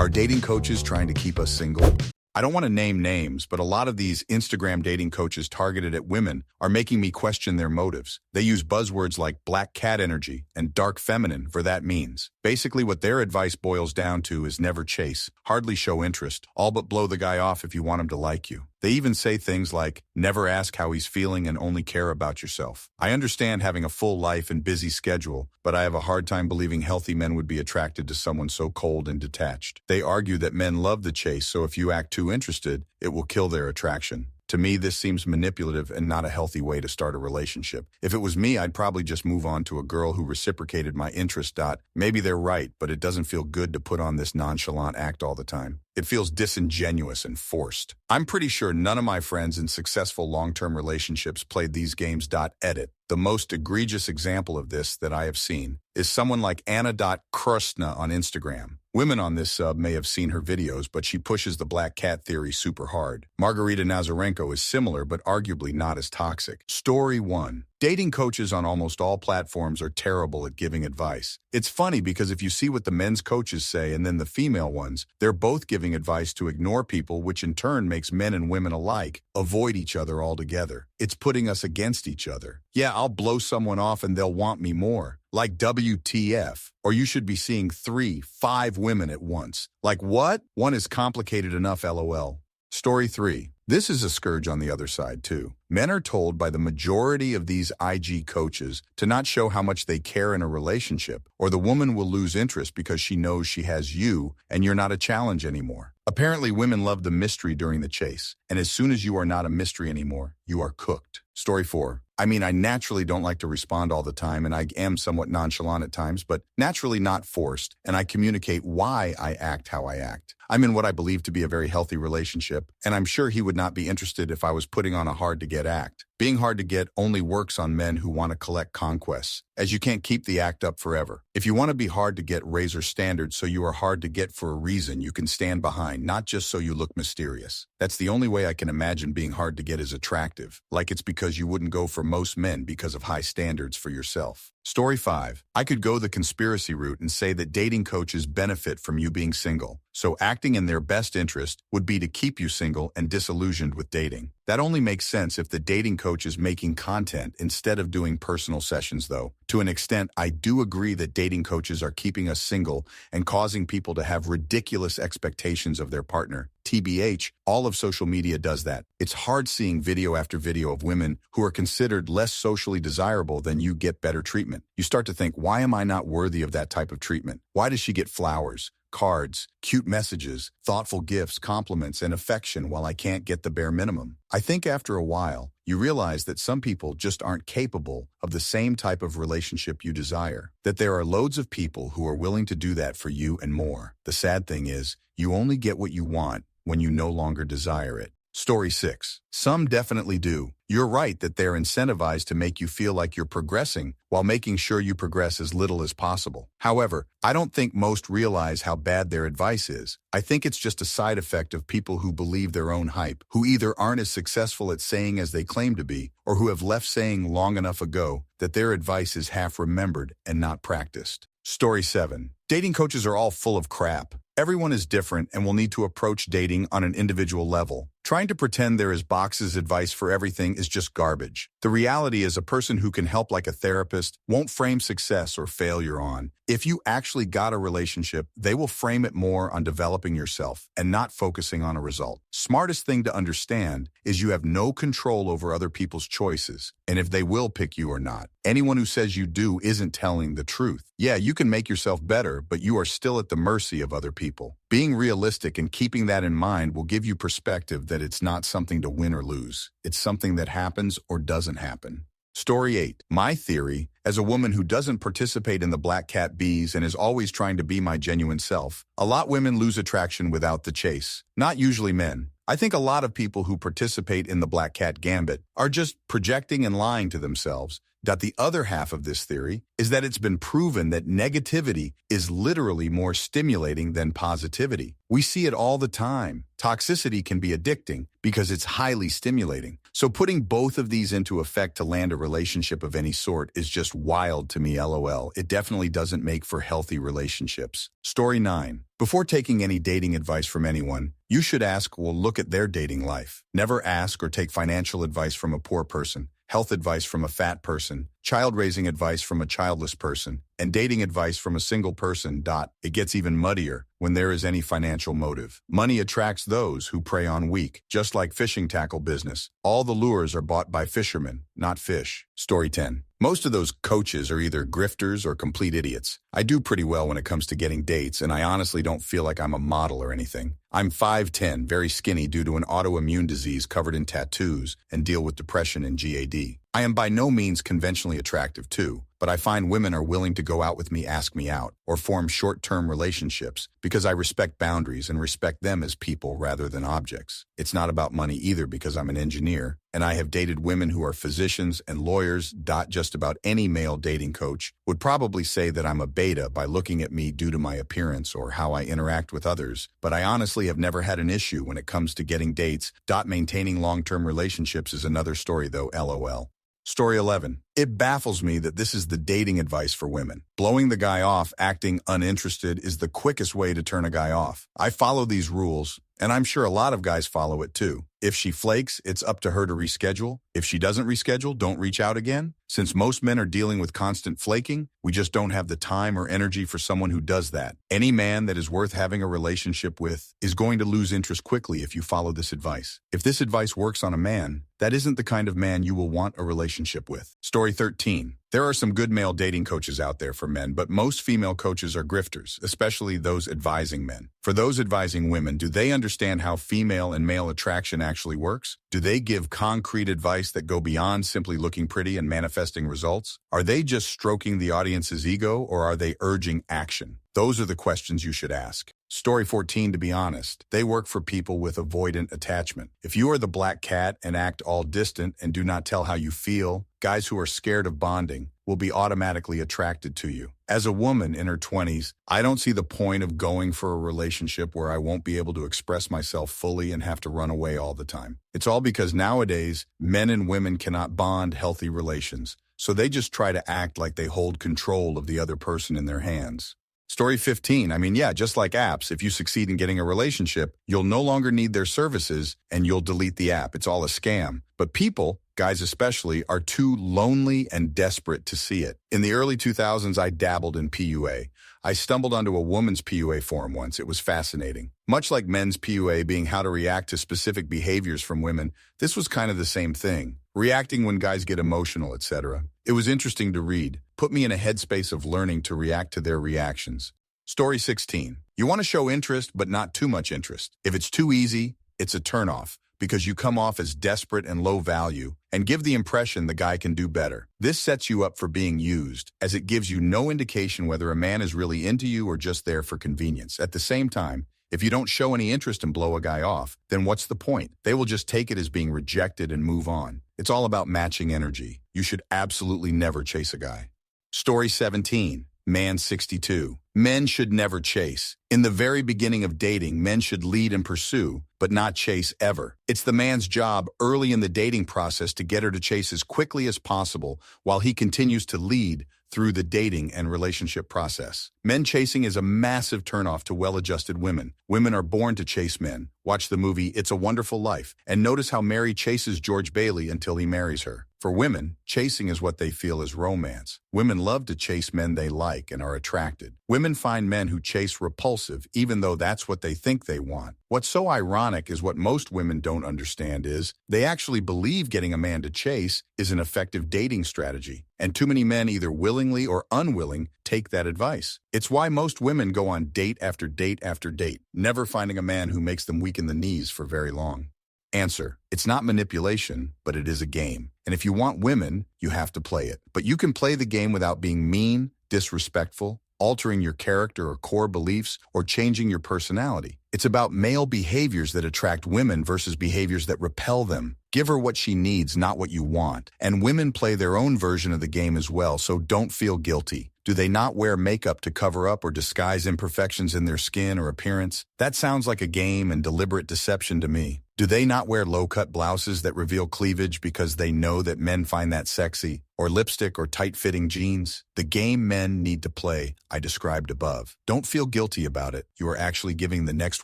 Are dating coaches trying to keep us single? I don't want to name names, but a lot of these Instagram dating coaches targeted at women are making me question their motives. They use buzzwords like black cat energy and dark feminine for that means. Basically, what their advice boils down to is never chase, hardly show interest, all but blow the guy off if you want him to like you. They even say things like, never ask how he's feeling and only care about yourself. I understand having a full life and busy schedule, but I have a hard time believing healthy men would be attracted to someone so cold and detached. They argue that men love the chase, so if you act too interested, it will kill their attraction. To me, this seems manipulative and not a healthy way to start a relationship. If it was me, I'd probably just move on to a girl who reciprocated my interest. Maybe they're right, but it doesn't feel good to put on this nonchalant act all the time. It feels disingenuous and forced. I'm pretty sure none of my friends in successful long-term relationships played these games. Edit. The most egregious example of this that I have seen is someone like Anna.Krusna on Instagram. Women on this sub may have seen her videos, but she pushes the black cat theory super hard. Margarita Nazarenko is similar, but arguably not as toxic. Story 1. Dating coaches on almost all platforms are terrible at giving advice. It's funny because if you see what the men's coaches say and then the female ones, they're both giving advice to ignore people, which in turn makes men and women alike avoid each other altogether. It's putting us against each other. Yeah, I'll blow someone off and they'll want me more. Like WTF. Or you should be seeing 3, 5 women at once. Like what? One is complicated enough, LOL. Story 3. This is a scourge on the other side, too. Men are told by the majority of these IG coaches to not show how much they care in a relationship, or the woman will lose interest because she knows she has you and you're not a challenge anymore. Apparently, women love the mystery during the chase, and as soon as you are not a mystery anymore, you are cooked. Story 4. I mean, I naturally don't like to respond all the time, and I am somewhat nonchalant at times, but naturally not forced, and I communicate why I act how I act. I'm in what I believe to be a very healthy relationship, and I'm sure he would not be interested if I was putting on a hard-to-get act. Being hard to get only works on men who want to collect conquests, as you can't keep the act up forever. If you want to be hard to get, raise your standards so you are hard to get for a reason you can stand behind, not just so you look mysterious. That's the only way I can imagine being hard to get is attractive, like it's because you wouldn't go for most men because of high standards for yourself. Story 5. I could go the conspiracy route and say that dating coaches benefit from you being single, so acting in their best interest would be to keep you single and disillusioned with dating. That only makes sense if the dating coach is making content instead of doing personal sessions, though. To an extent, I do agree that dating coaches are keeping us single and causing people to have ridiculous expectations of their partner. TBH, all of social media does that. It's hard seeing video after video of women who are considered less socially desirable than you get better treatment. You start to think, why am I not worthy of that type of treatment? Why does she get flowers, cards, cute messages, thoughtful gifts, compliments, and affection while I can't get the bare minimum? I think after a while, you realize that some people just aren't capable of the same type of relationship you desire, that there are loads of people who are willing to do that for you and more. The sad thing is, you only get what you want when you no longer desire it. Story 6. Some definitely do. You're right that they're incentivized to make you feel like you're progressing while making sure you progress as little as possible. However, I don't think most realize how bad their advice is. I think it's just a side effect of people who believe their own hype, who either aren't as successful at saying as they claim to be, or who have left saying long enough ago that their advice is half remembered and not practiced. Story 7. Dating coaches are all full of crap. Everyone is different and will need to approach dating on an individual level. Trying to pretend there is boxes advice for everything is just garbage. The reality is a person who can help like a therapist won't frame success or failure on. If you actually got a relationship, they will frame it more on developing yourself and not focusing on a result. Smartest thing to understand is you have no control over other people's choices, and if they will pick you or not. Anyone who says you do isn't telling the truth. Yeah, you can make yourself better, but you are still at the mercy of other people. Being realistic and keeping that in mind will give you perspective that it's not something to win or lose. It's something that happens or doesn't happen. Story 8. My theory, as a woman who doesn't participate in the black cat bees and is always trying to be my genuine self, a lot of women lose attraction without the chase. Not usually men. I think a lot of people who participate in the black cat gambit are just projecting and lying to themselves. The other half of this theory is that it's been proven that negativity is literally more stimulating than positivity. We see it all the time. Toxicity can be addicting because it's highly stimulating. So putting both of these into effect to land a relationship of any sort is just wild to me, lol. It definitely doesn't make for healthy relationships. Story 9. Before taking any dating advice from anyone, you should ask, well, look at their dating life. Never ask or take financial advice from a poor person, health advice from a fat person, child-raising advice from a childless person, and dating advice from a single person. It gets even muddier when there is any financial motive. Money attracts those who prey on weak, just like fishing tackle business. All the lures are bought by fishermen, not fish. Story 10. Most of those coaches are either grifters or complete idiots. I do pretty well when it comes to getting dates, and I honestly don't feel like I'm a model or anything. I'm 5'10", very skinny due to an autoimmune disease covered in tattoos, and deal with depression and GAD. I am by no means conventionally attractive too, but I find women are willing to go out with me, ask me out, or form short-term relationships because I respect boundaries and respect them as people rather than objects. It's not about money either because I'm an engineer, and I have dated women who are physicians and lawyers. Just about any male dating coach would probably say that I'm a beta by looking at me due to my appearance or how I interact with others, but I honestly have never had an issue when it comes to getting dates. Maintaining long-term relationships is another story though, lol. Story 11. It baffles me that this is the dating advice for women. Blowing the guy off, acting uninterested is the quickest way to turn a guy off. I follow these rules, and I'm sure a lot of guys follow it too. If she flakes, it's up to her to reschedule. If she doesn't reschedule, don't reach out again. Since most men are dealing with constant flaking, we just don't have the time or energy for someone who does that. Any man that is worth having a relationship with is going to lose interest quickly if you follow this advice. If this advice works on a man, that isn't the kind of man you will want a relationship with. Story 13. There are some good male dating coaches out there for men, but most female coaches are grifters, especially those advising men. For those advising women, do they understand how female and male attraction actually works? Do they give concrete advice that go beyond simply looking pretty and manifesting results? Are they just stroking the audience's ego, or are they urging action? Those are the questions you should ask. Story 14, to be honest, they work for people with avoidant attachment. If you are the black cat and act all distant and do not tell how you feel, guys who are scared of bonding will be automatically attracted to you. As a woman in her 20s, I don't see the point of going for a relationship where I won't be able to express myself fully and have to run away all the time. It's all because nowadays, men and women cannot bond healthy relations, so they just try to act like they hold control of the other person in their hands. Story 15, just like apps, if you succeed in getting a relationship, you'll no longer need their services and you'll delete the app. It's all a scam. But people, guys especially, are too lonely and desperate to see it. In the early 2000s, I dabbled in PUA. I stumbled onto a woman's PUA forum once. It was fascinating. Much like men's PUA being how to react to specific behaviors from women, this was kind of the same thing. Reacting when guys get emotional, etc. It was interesting to read. Put me in a headspace of learning to react to their reactions. Story 16. You want to show interest, but not too much interest. If it's too easy, it's a turnoff, because you come off as desperate and low value and give the impression the guy can do better. This sets you up for being used, as it gives you no indication whether a man is really into you or just there for convenience. At the same time, if you don't show any interest and blow a guy off, then what's the point? They will just take it as being rejected and move on. It's all about matching energy. You should absolutely never chase a guy. Story 17. Man 62. Men should never chase. In the very beginning of dating, men should lead and pursue, but not chase ever. It's the man's job early in the dating process to get her to chase as quickly as possible while he continues to lead through the dating and relationship process. Men chasing is a massive turnoff to well-adjusted women. Women are born to chase men. Watch the movie It's a Wonderful Life and notice how Mary chases George Bailey until he marries her. For women, chasing is what they feel is romance. Women love to chase men they like and are attracted. Women find men who chase repulsive, even though that's what they think they want. What's so ironic is what most women don't understand is they actually believe getting a man to chase is an effective dating strategy. And too many men, either willingly or unwilling, take that advice. It's why most women go on date after date after date, never finding a man who makes them weak in the knees for very long. Answer: it's not manipulation, but it is a game. And if you want women, you have to play it. But you can play the game without being mean, disrespectful, altering your character or core beliefs, or changing your personality. It's about male behaviors that attract women versus behaviors that repel them. Give her what she needs, not what you want. And women play their own version of the game as well, so don't feel guilty. Do they not wear makeup to cover up or disguise imperfections in their skin or appearance? That sounds like a game and deliberate deception to me. Do they not wear low-cut blouses that reveal cleavage because they know that men find that sexy? Or lipstick or tight-fitting jeans? The game men need to play, I described above. Don't feel guilty about it. You are actually giving the next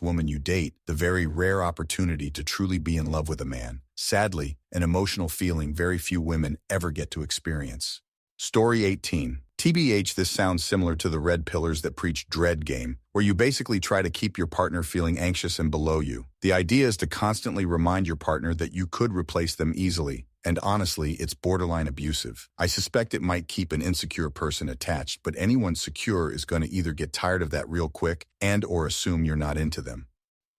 woman you date the very rare opportunity to truly be in love with a man. Sadly, an emotional feeling very few women ever get to experience. Story 18. TBH, this sounds similar to the red pillars that preach dread game, where you basically try to keep your partner feeling anxious and below you. The idea is to constantly remind your partner that you could replace them easily. And honestly, it's borderline abusive. I suspect it might keep an insecure person attached, but anyone secure is going to either get tired of that real quick and/or assume you're not into them.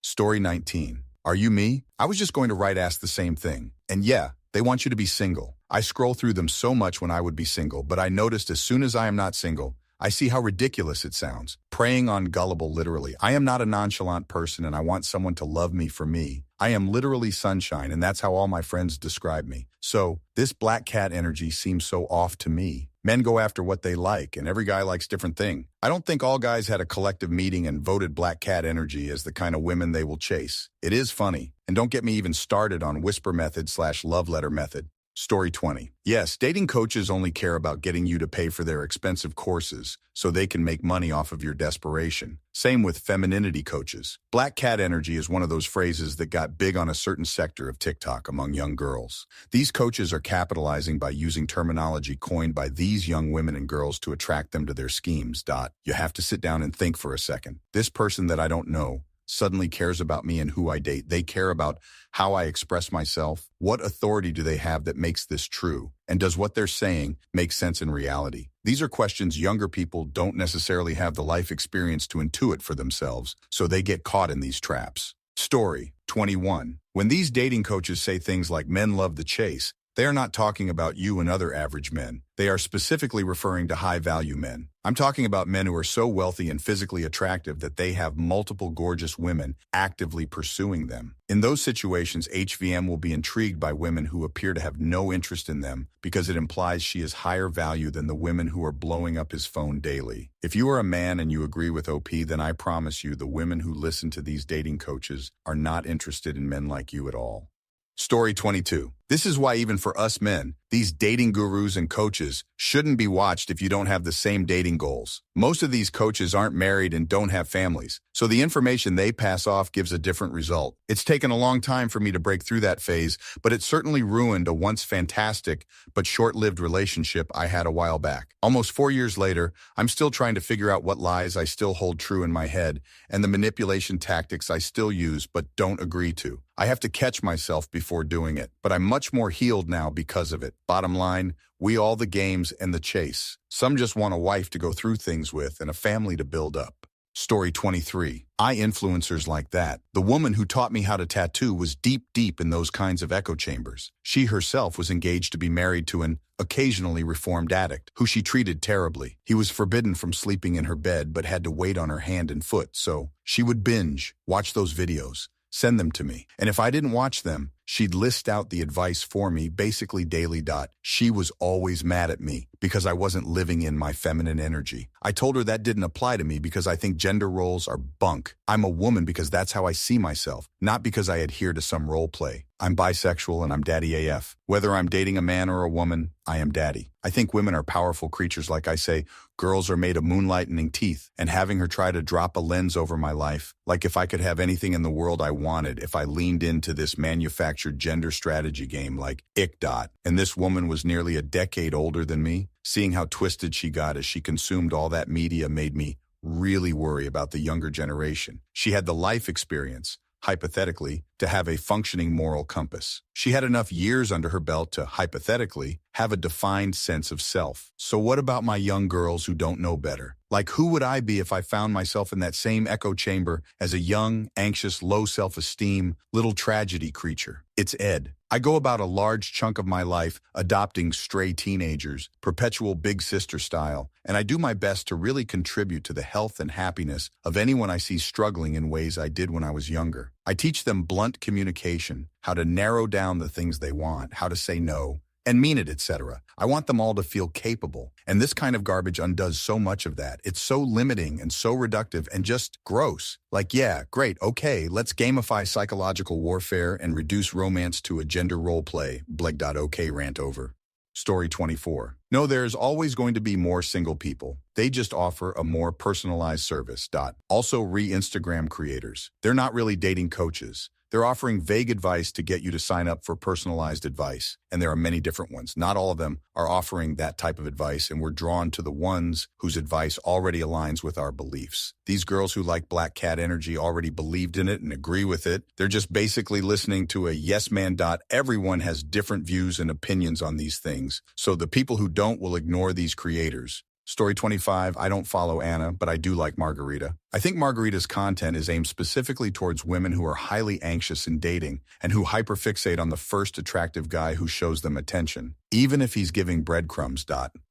Story 19. Are you me? I was just going to ask the same thing. And yeah, they want you to be single. I scroll through them so much when I would be single, but I noticed as soon as I am not single, I see how ridiculous it sounds. Preying on gullible, literally. I am not a nonchalant person and I want someone to love me for me. I am literally sunshine, and that's how all my friends describe me. So, this black cat energy seems so off to me. Men go after what they like, and every guy likes different thing. I don't think all guys had a collective meeting and voted black cat energy as the kind of women they will chase. It is funny, and don't get me even started on whisper method/love letter method. Story 20. Yes, dating coaches only care about getting you to pay for their expensive courses so they can make money off of your desperation. Same with femininity coaches. Black cat energy is one of those phrases that got big on a certain sector of TikTok among young girls. These coaches are capitalizing by using terminology coined by these young women and girls to attract them to their schemes. You have to sit down and think for a second. This person that I don't know suddenly cares about me and who I date. They care about how I express myself. What authority do they have that makes this true? And does what they're saying make sense in reality? These are questions younger people don't necessarily have the life experience to intuit for themselves, so they get caught in these traps. Story 21. When these dating coaches say things like men love the chase, they are not talking about you and other average men. They are specifically referring to high-value men. I'm talking about men who are so wealthy and physically attractive that they have multiple gorgeous women actively pursuing them. In those situations, HVM will be intrigued by women who appear to have no interest in them because it implies she is higher value than the women who are blowing up his phone daily. If you are a man and you agree with OP, then I promise you the women who listen to these dating coaches are not interested in men like you at all. Story 22. This is why even for us men, these dating gurus and coaches shouldn't be watched if you don't have the same dating goals. Most of these coaches aren't married and don't have families, so the information they pass off gives a different result. It's taken a long time for me to break through that phase, but it certainly ruined a once fantastic but short-lived relationship I had a while back. Almost 4 years later, I'm still trying to figure out what lies I still hold true in my head and the manipulation tactics I still use but don't agree to. I have to catch myself before doing it, but I'm much more healed now because of it. Bottom line, we all the games and the chase. Some just want a wife to go through things with and a family to build up. Story 23. I influencers like that. The woman who taught me how to tattoo was deep in those kinds of echo chambers. She herself was engaged to be married to an occasionally reformed addict who she treated terribly. He was forbidden from sleeping in her bed but had to wait on her hand and foot, so she would binge, watch those videos, send them to me. And if I didn't watch them, she'd list out the advice for me, basically daily. She was always mad at me because I wasn't living in my feminine energy. I told her that didn't apply to me because I think gender roles are bunk. I'm a woman because that's how I see myself, not because I adhere to some role play. I'm bisexual and I'm daddy AF. Whether I'm dating a man or a woman, I am daddy. I think women are powerful creatures. Like I say, girls are made of moonlightening teeth, and having her try to drop a lens over my life, like if I could have anything in the world I wanted, if I leaned into this manufactured gender strategy game like ick. And this woman was nearly a decade older than me. Seeing how twisted she got as she consumed all that media made me really worry about the younger generation. She had the life experience, hypothetically, to have a functioning moral compass. She had enough years under her belt to, hypothetically, have a defined sense of self. So what about my young girls who don't know better? Like, who would I be if I found myself in that same echo chamber as a young, anxious, low self-esteem, little tragedy creature? It's Ed. I go about a large chunk of my life adopting stray teenagers, perpetual big sister style, and I do my best to really contribute to the health and happiness of anyone I see struggling in ways I did when I was younger. I teach them blunt communication, how to narrow down the things they want, how to say no, and mean it, etc. I want them all to feel capable. And this kind of garbage undoes so much of that. It's so limiting and so reductive and just gross. Like, yeah, great, okay, let's gamify psychological warfare and reduce romance to a gender role play. Bleg.ok rant over. Story 24. No, there's always going to be more single people. They just offer a more personalized service. Also, Instagram creators. They're not really dating coaches. They're offering vague advice to get you to sign up for personalized advice. And there are many different ones. Not all of them are offering that type of advice, and we're drawn to the ones whose advice already aligns with our beliefs. These girls who like Black Cat Energy already believed in it and agree with it. They're just basically listening to a yes man. Everyone has different views and opinions on these things. So the people who don't will ignore these creators. Story 25, I don't follow Anna, but I do like Margarita. I think Margarita's content is aimed specifically towards women who are highly anxious in dating and who hyperfixate on the first attractive guy who shows them attention, even if he's giving breadcrumbs.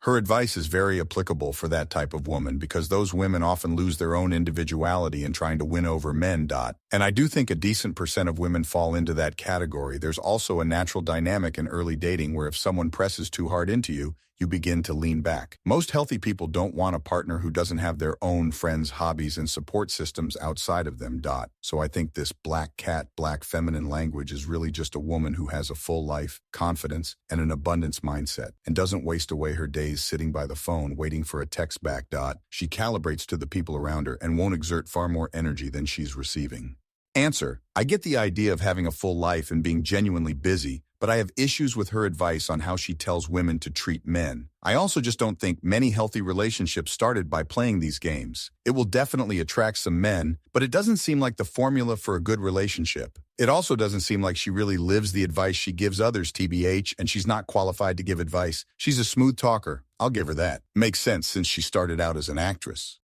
Her advice is very applicable for that type of woman because those women often lose their own individuality in trying to win over men. And I do think a decent percent of women fall into that category. There's also a natural dynamic in early dating where if someone presses too hard into you, you begin to lean back. Most healthy people don't want a partner who doesn't have their own friends, hobbies, and support systems outside of them. So I think this black cat, black feminine language is really just a woman who has a full life, confidence, and an abundance mindset, and doesn't waste away her days sitting by the phone waiting for a text back. She calibrates to the people around her and won't exert far more energy than she's receiving. Answer: I get the idea of having a full life and being genuinely busy, but I have issues with her advice on how she tells women to treat men. I also just don't think many healthy relationships started by playing these games. It will definitely attract some men, but it doesn't seem like the formula for a good relationship. It also doesn't seem like she really lives the advice she gives others, TBH, and she's not qualified to give advice. She's a smooth talker. I'll give her that. Makes sense since she started out as an actress.